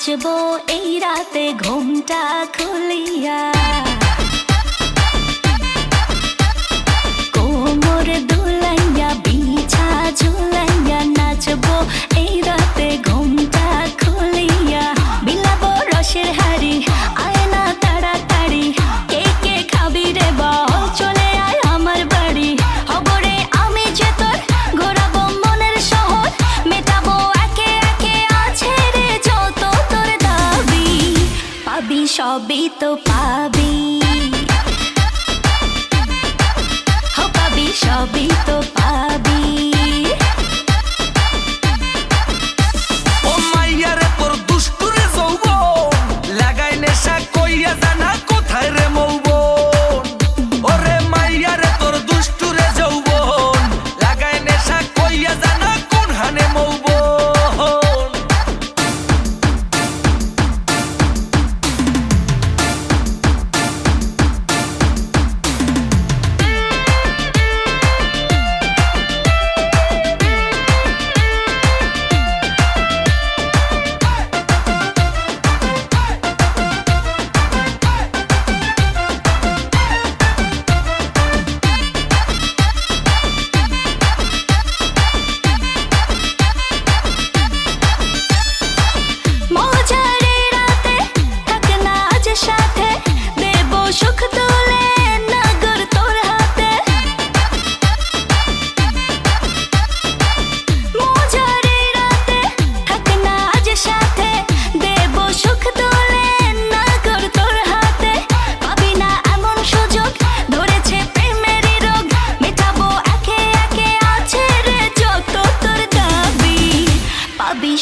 নাচবো এই রাতে ঘুমটা খুলিয়া, কোমর দুলাইয়া বিছা ঝুলাইয়া নাচবো এই রাতে ঘুমটা খুলিয়া। বিলাবো রসের হাড়ি আয় না তাড়াতাড়ি, কে কে খাবি রে বল চলে আয় আমার বাড়ি। হবরে আমি যে তোর ঘোরাবো মনের শহর, মেটাবো একে একে আছে রে যত তোর দাবি। পাবি সবই তো পাবি, পাবি সবই তো পাবি। ও মাইয়া রে তোর দুষ্টুরে যৌবন, লাগাই নেশা কইয়া জানা কোথায় রে মৌবন। ওরে মাইয়া রে তোর দুষ্টুরে যৌবন, লাগাই নেশা কইয়া জানা কোন হানে মৌবন।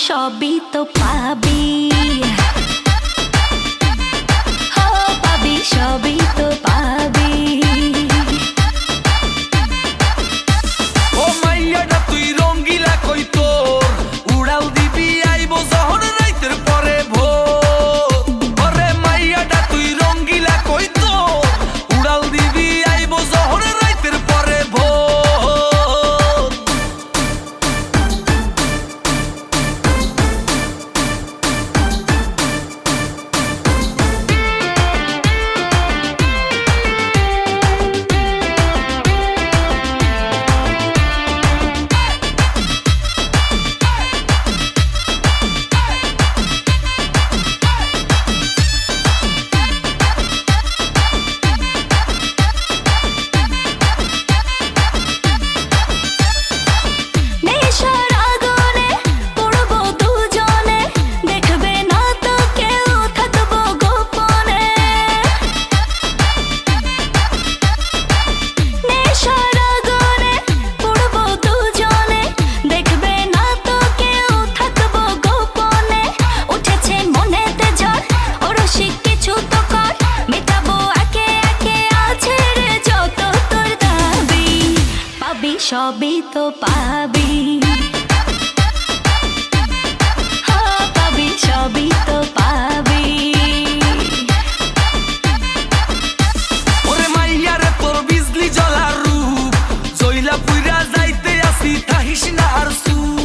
সবই তো পাবি, পাবি সবই তো পাবি। ও মাইয়াটা তুই রঙ্গিলা কই তোর, উড়াল দিবি আইবো যখন রাইতের পরে ভোর। ওরে মাইয়াটা তুই রঙ্গিলা কই তোর, উড়াল দিবি আইবো যখন রাইতের পরে ভোর। সবই তো পাবি, পাবি সবই তো পাবি। ওরে মাইয়া রে তোর বিজলি জ্বলা রূপ, জইলা পুইরা যাইতে আসি তাহিস না আর সুপ।